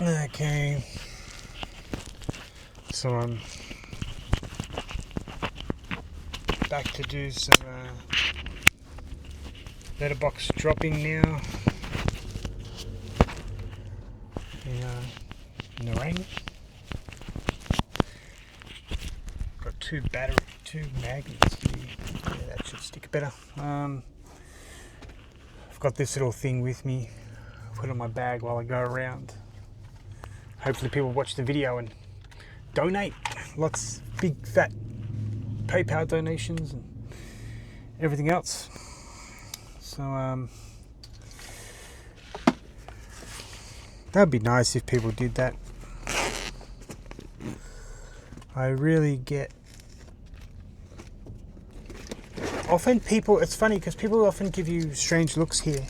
Okay, so I'm back to do some letterbox dropping now in the rain. Got two magnets here. Yeah, that should stick better. I've got this little thing with me. I put it in my bag while I go around. Hopefully people watch the video and donate. Lots big fat PayPal donations and everything else. So that'd be nice if people did that. I really get often people, it's funny because people often give you strange looks here.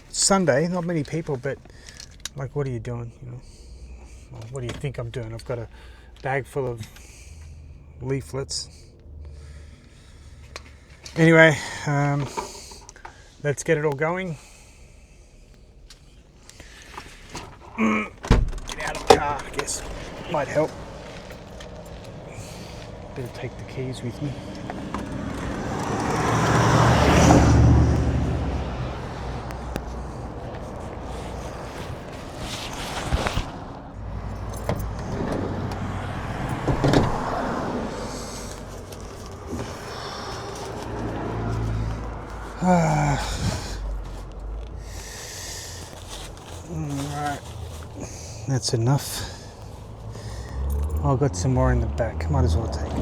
It's Sunday, not many people, but like, what are you doing? You know, well, what do you think I'm doing? I've got a bag full of leaflets. Anyway, let's get it all going. Get out of the car, I guess. Might help. Better take the keys with me. Alright, that's enough. I've got some more in the back, might as well take it.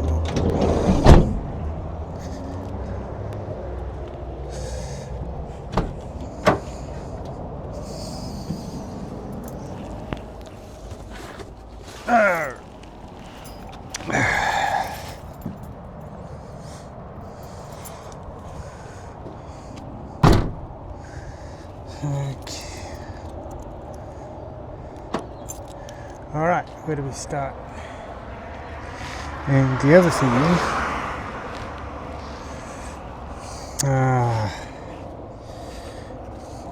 Alright, where do we start? And the other thing is,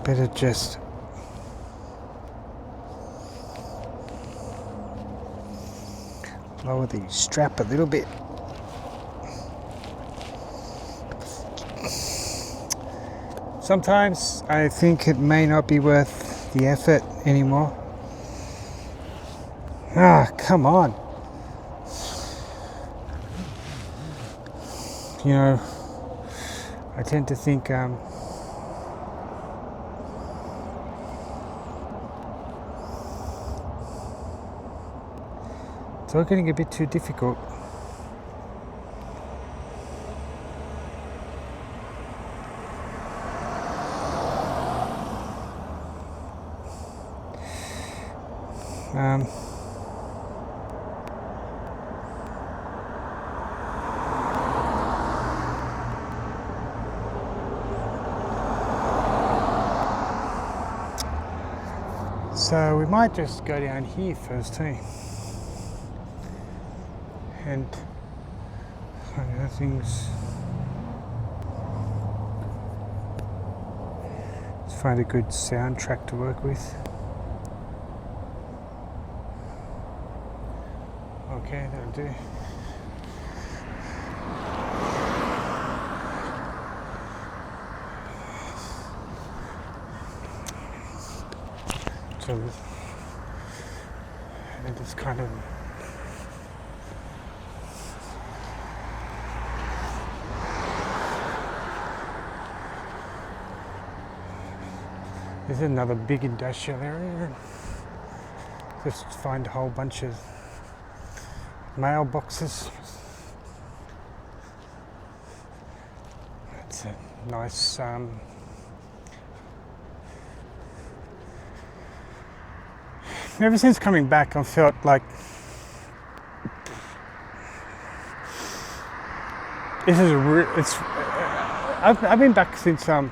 better just lower the strap a little bit. Sometimes I think it may not be worth the effort anymore. Come on. You know, I tend to think it's all getting a bit too difficult. So we might just go down here first, hey? And other things. Let's find a good soundtrack to work with. Okay, that'll do. So it is kind of this is another big industrial area. Just find a whole bunch of mailboxes. It's a nice ever since coming back, I've felt like this is I've been back since the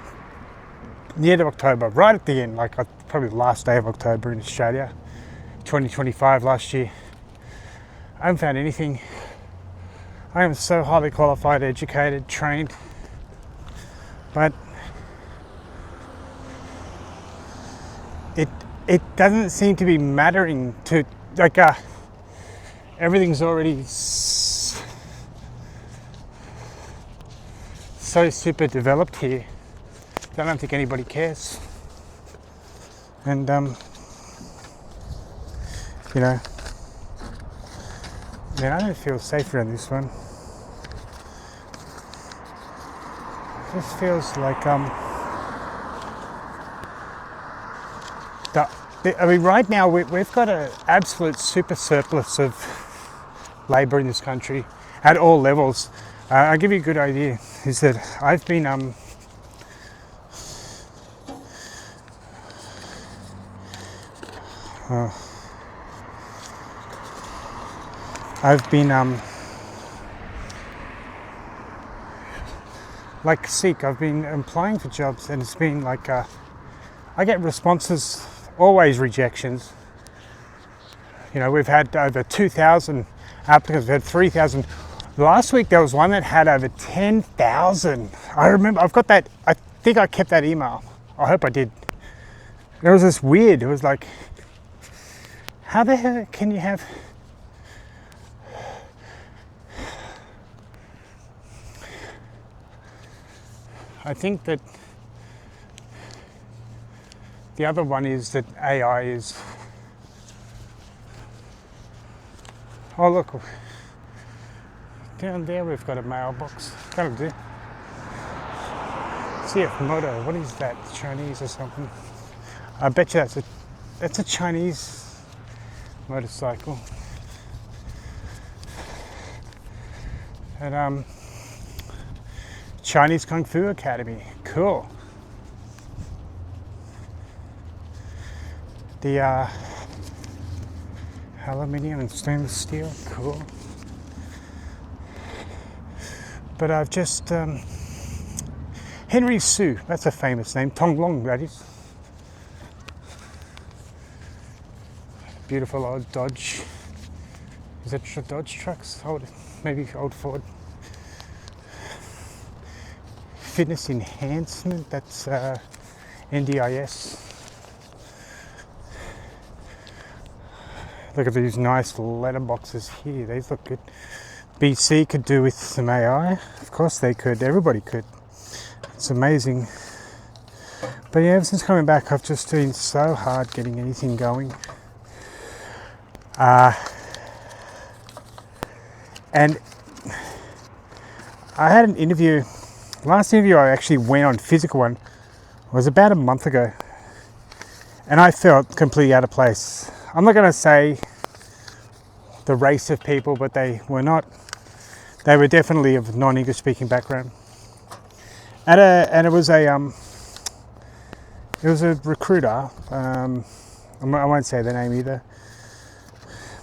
end of October, right at the end, like probably the last day of October in Australia, 2025 last year. I haven't found anything. I am so highly qualified, educated, trained, but it doesn't seem to be mattering to, like, everything's already so super developed here. I don't think anybody cares. And, you know, man, I don't feel safer in this one. It just feels like, I mean, right now we've got an absolute super surplus of labour in this country at all levels. I'll give you a good idea, is that I've been like sick. I've been applying for jobs, and it's been like I get responses, always rejections. You know, we've had over 2,000 applicants. We've had 3,000. Last week there was one that had over 10,000. I remember, I've got that. I think I kept that email. I hope I did. It was just weird. It was like, how the hell can you have? I think that the other one is that AI is. Oh look, down there we've got a mailbox. That'll do. CF Moto, what is that? Chinese or something? I bet you that's a Chinese motorcycle. And Chinese Kung Fu Academy, cool. The aluminium and stainless steel, cool. But I've just Henry Sue, that's a famous name. Tong Long, that is. Beautiful old Dodge. Is it Dodge trucks? Old, maybe old Ford. Fitness enhancement, that's NDIS. Look at these nice letterboxes here, these look good. BC could do with some AI, of course they could, everybody could. It's amazing. But yeah, ever since coming back, I've just been so hard getting anything going. And I had an interview. Last interview I actually went on, physical one, was about a month ago, and I felt completely out of place. I'm not going to say the race of people, but they were definitely of non-English speaking background. And it was a recruiter. I won't say the name either.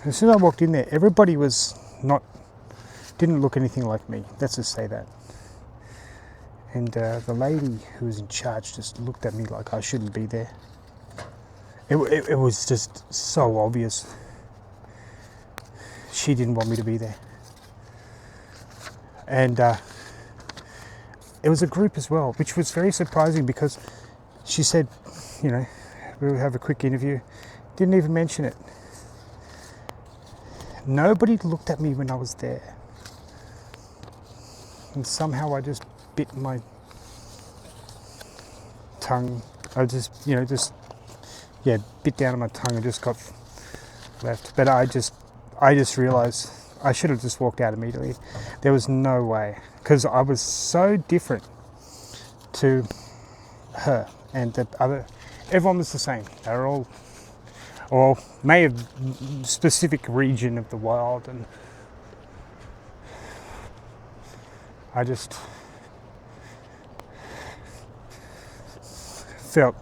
As soon as I walked in there, everybody didn't look anything like me. Let's just say that. And the lady who was in charge just looked at me like I shouldn't be there. It was just so obvious. She didn't want me to be there. And it was a group as well, which was very surprising because she said, you know, we'll have a quick interview. Didn't even mention it. Nobody looked at me when I was there. And somehow I just bit my tongue. I just, bit down on my tongue and just got left. But I just realised I should have just walked out immediately. There was no way, because I was so different to her and the other. Everyone was the same. They were all, or may have specific region of the world, and I just felt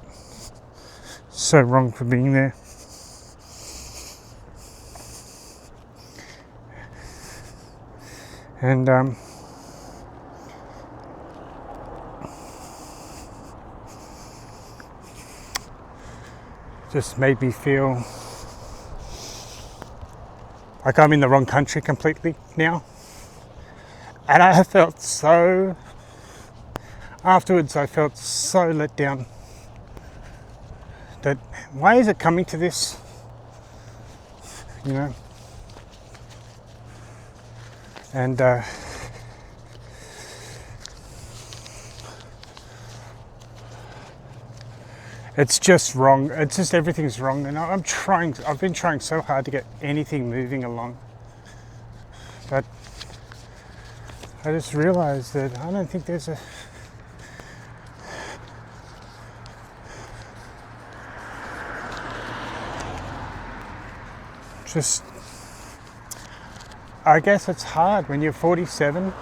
so wrong for being there. And just made me feel like I'm in the wrong country completely now. And I felt so, afterwards I felt so let down that why is it coming to this? You know? And it's just wrong. It's just everything's wrong. And I've been trying so hard to get anything moving along. But I just realized that I don't think there's I guess it's hard when you're 47.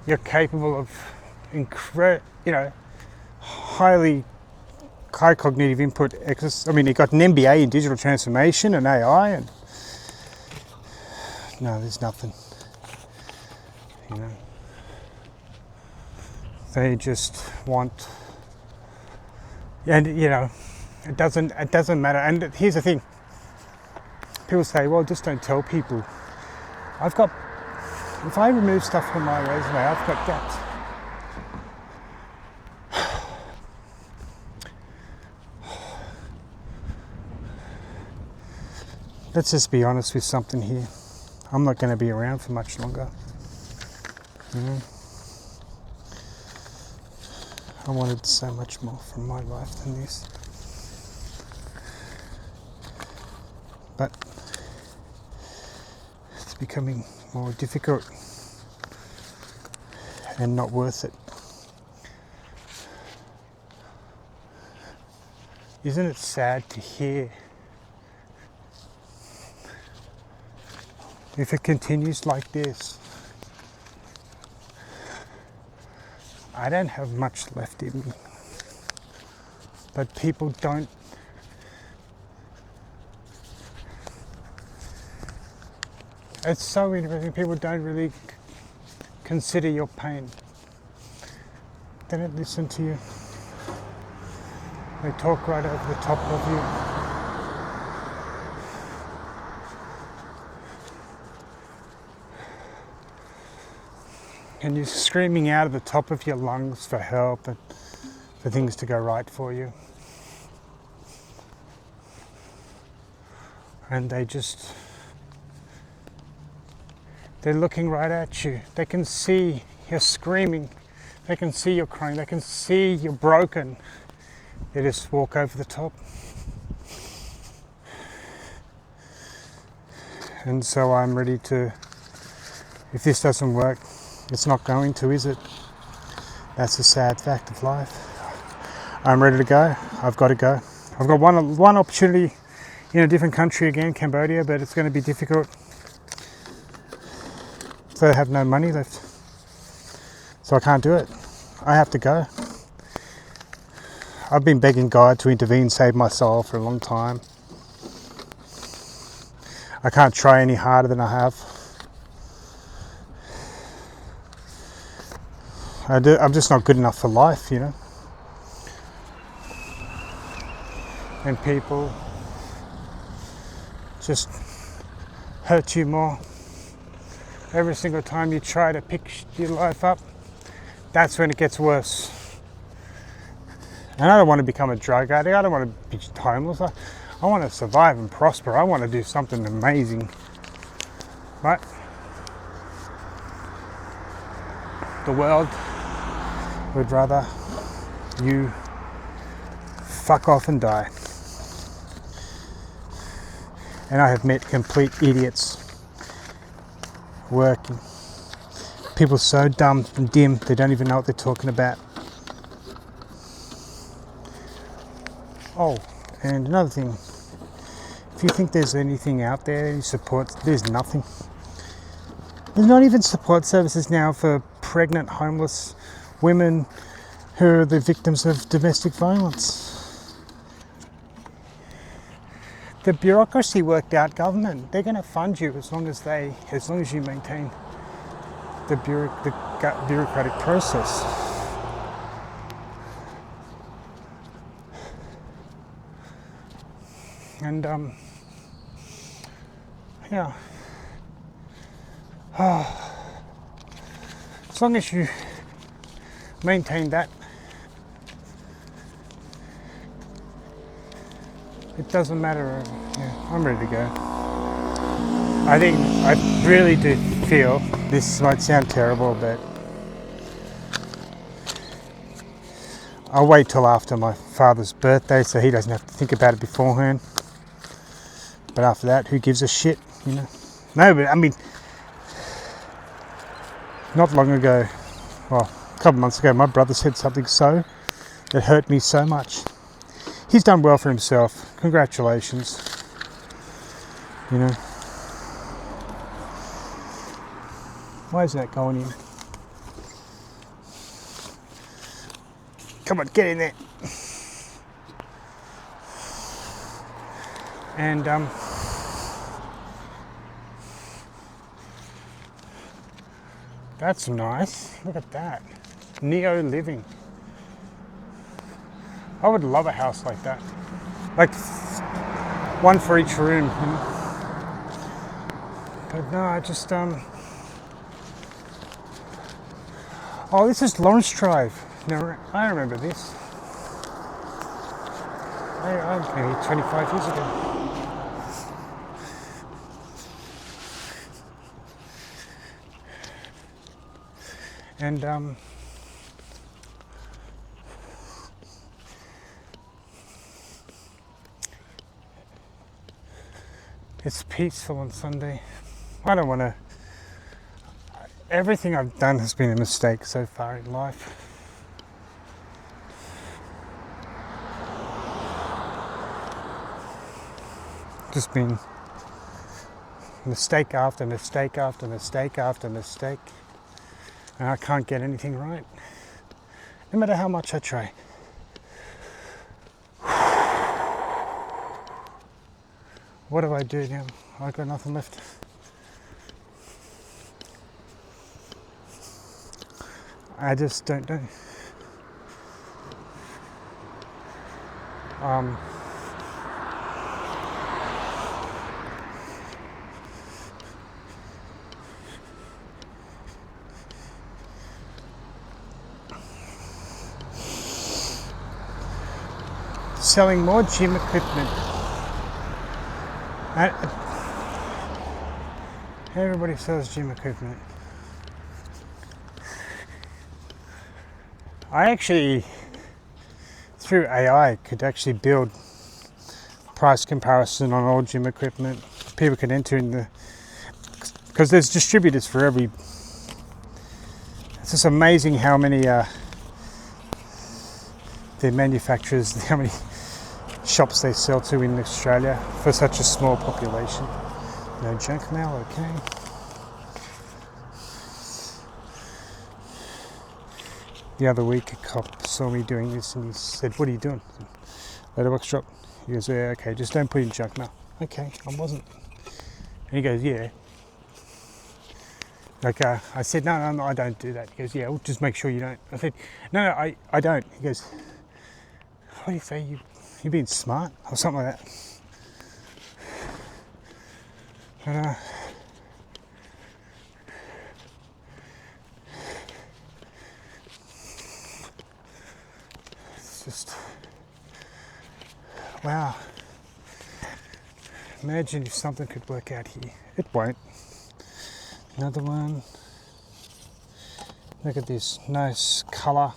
You're capable of high cognitive input. I mean, you got an MBA in digital transformation and AI, and no, there's nothing. You know, they just want, and you know, it doesn't matter. And here's the thing: people say, "Well, just don't tell people." If I remove stuff from my resume, I've got gaps. Let's just be honest with something here. I'm not going to be around for much longer. You know? I wanted so much more from my life than this. But it's becoming more difficult and not worth it. Isn't it sad to hear? If it continues like this, I don't have much left in me. But people don't. It's so interesting, people don't really consider your pain. They don't listen to you. They talk right over the top of you. And you're screaming out of the top of your lungs for help and for things to go right for you. And they're looking right at you. They can see you're screaming. They can see you're crying. They can see you're broken. They just walk over the top. And so I'm ready to, if this doesn't work, it's not going to, is it? That's a sad fact of life. I'm ready to go. I've got to go. I've got one opportunity in a different country again, Cambodia, but it's going to be difficult. So I have no money left. So I can't do it. I have to go. I've been begging God to intervene, save my soul for a long time. I can't try any harder than I have. I'm just not good enough for life, you know. And people just hurt you more. Every single time you try to pick your life up, that's when it gets worse. And I don't want to become a drug addict. I don't want to be homeless. I want to survive and prosper. I want to do something amazing. Right? The world would rather you fuck off and die. And I have met complete idiots working. People so dumb and dim, they don't even know what they're talking about. Oh, and another thing. If you think there's anything out there, any support, there's nothing. There's not even support services now for pregnant, homeless women who are the victims of domestic violence. The bureaucracy worked out government. They're going to fund you as long as you maintain the bureaucratic process. And yeah. As long as you maintain that. It doesn't matter. Yeah, I'm ready to go. I really do feel, this might sound terrible, but I'll wait till after my father's birthday so he doesn't have to think about it beforehand. But after that, who gives a shit, you know? No, but I mean, not long ago, well, a couple months ago, my brother said something that hurt me so much. He's done well for himself. Congratulations. You know. Why is that going in? Come on, get in there. And that's nice. Look at that. Neo living. I would love a house like that. Like one for each room. You know? But no, I just oh, this is Lawrence Drive. No, I remember this. I came here 25 years ago. And it's peaceful on Sunday. I don't want to. Everything I've done has been a mistake so far in life. Just been mistake after mistake after mistake after mistake. And I can't get anything right, no matter how much I try. What do I do now? I've got nothing left. I just don't know. Selling more gym equipment. Everybody sells gym equipment. I actually, through AI, could actually build price comparison on all gym equipment. People can enter in the, because there's distributors for every. It's just amazing how many the manufacturers, how many shops they sell to in Australia for such a small population. No junk mail, okay. The other week a cop saw me doing this and he said, "What are you doing?" Letterbox drop. He goes, "Yeah, okay, just don't put in junk mail." Okay, I wasn't. And he goes, "Yeah." Like I said, no, I don't do that. He goes, "Yeah, well, just make sure you don't." I said, no, I don't. He goes, "What do you say? You being smart?" Or something like that. But, it's just, wow. Imagine if something could work out here. It won't. Another one. Look at this nice colour.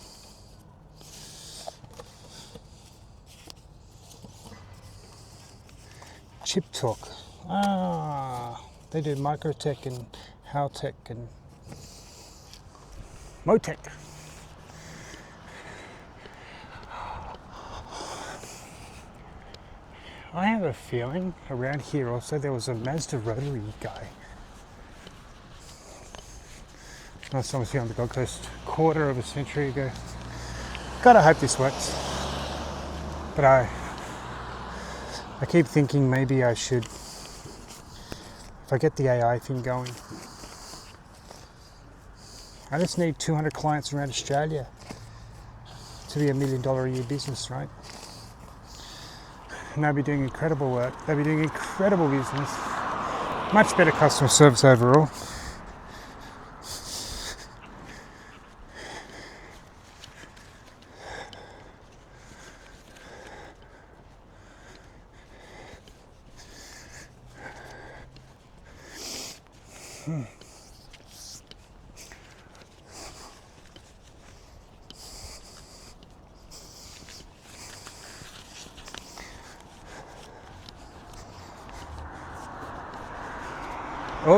Chip Talk. They do Microtech and Howtech and Motech. I have a feeling around here also there was a Mazda rotary guy. Last time I was here on the Gold Coast, quarter of a century ago. God, I hope this works. But I keep thinking maybe I should, if I get the AI thing going, I just need 200 clients around Australia to be $1 million a year business, right? And they'll be doing incredible work. They'll be doing incredible business. Much better customer service overall. All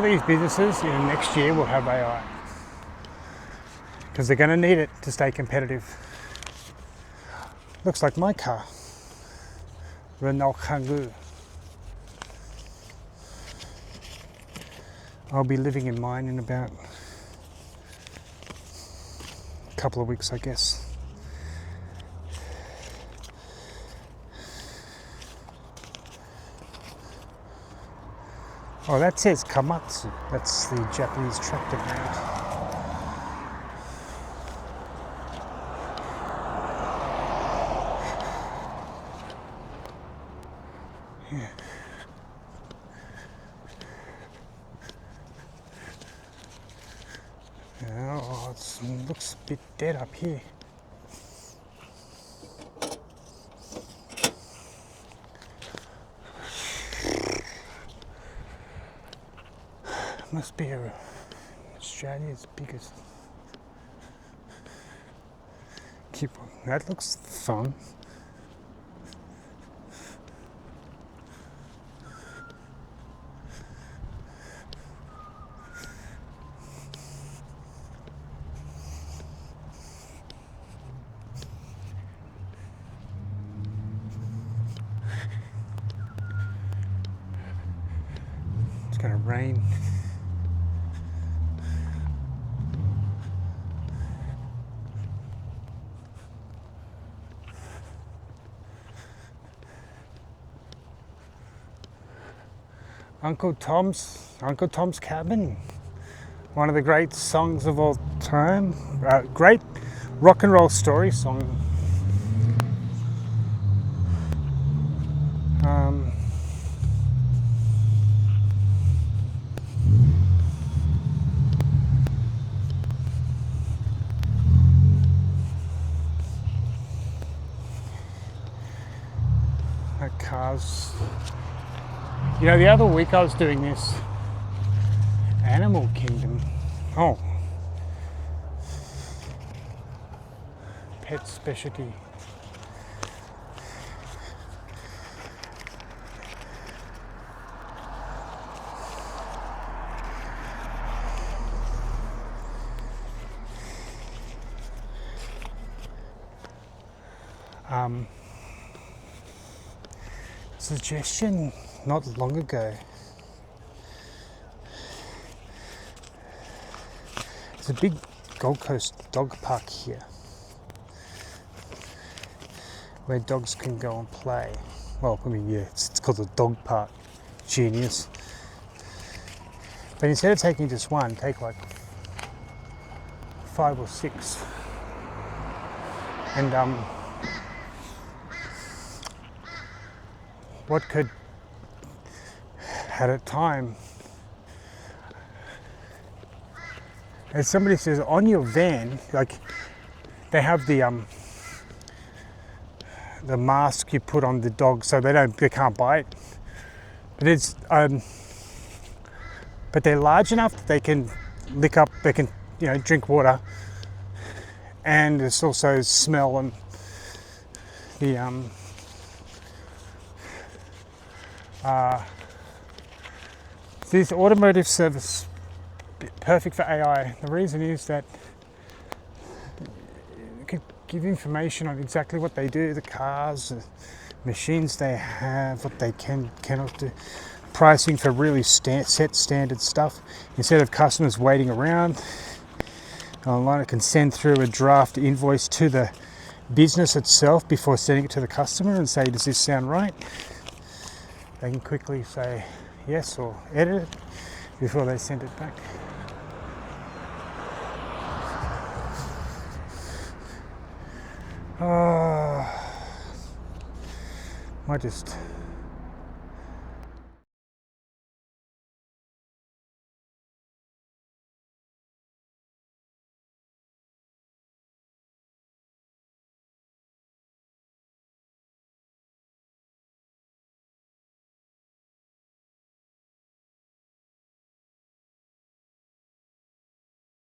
these businesses in the next year will have AI because they're going to need it to stay competitive. Looks like my car, Renault Kangoo. I'll be living in mine in about a couple of weeks, I guess. Oh, that says Komatsu. That's the Japanese tractor brand. Yeah. Oh, it looks a bit dead up here. Must be Australia's biggest. Keep on. That looks fun. It's gonna rain. Uncle Tom's Cabin, one of the great songs of all time, great rock and roll story song. Cars. You know, the other week I was doing this Animal Kingdom. Oh, pet specialty. Suggestion not long ago. There's a big Gold Coast dog park here where dogs can go and play. Well, I mean, yeah, it's called a dog park. Genius. But instead of taking just one, take like 5 or 6. And what could, at a time, as somebody says, on your van, like they have the mask you put on the dog so they can't bite. But it's but they're large enough that they can lick up, they can, you know, drink water, and it's also smell and the this automotive service, perfect for AI. The reason is that it could give information on exactly what they do, the cars, the machines they have, what they cannot do, pricing for really set standard stuff. Instead of customers waiting around online, it can send through a draft invoice to the business itself before sending it to the customer and say, does this sound right? They can quickly say yes or edit it before they send it back. Might just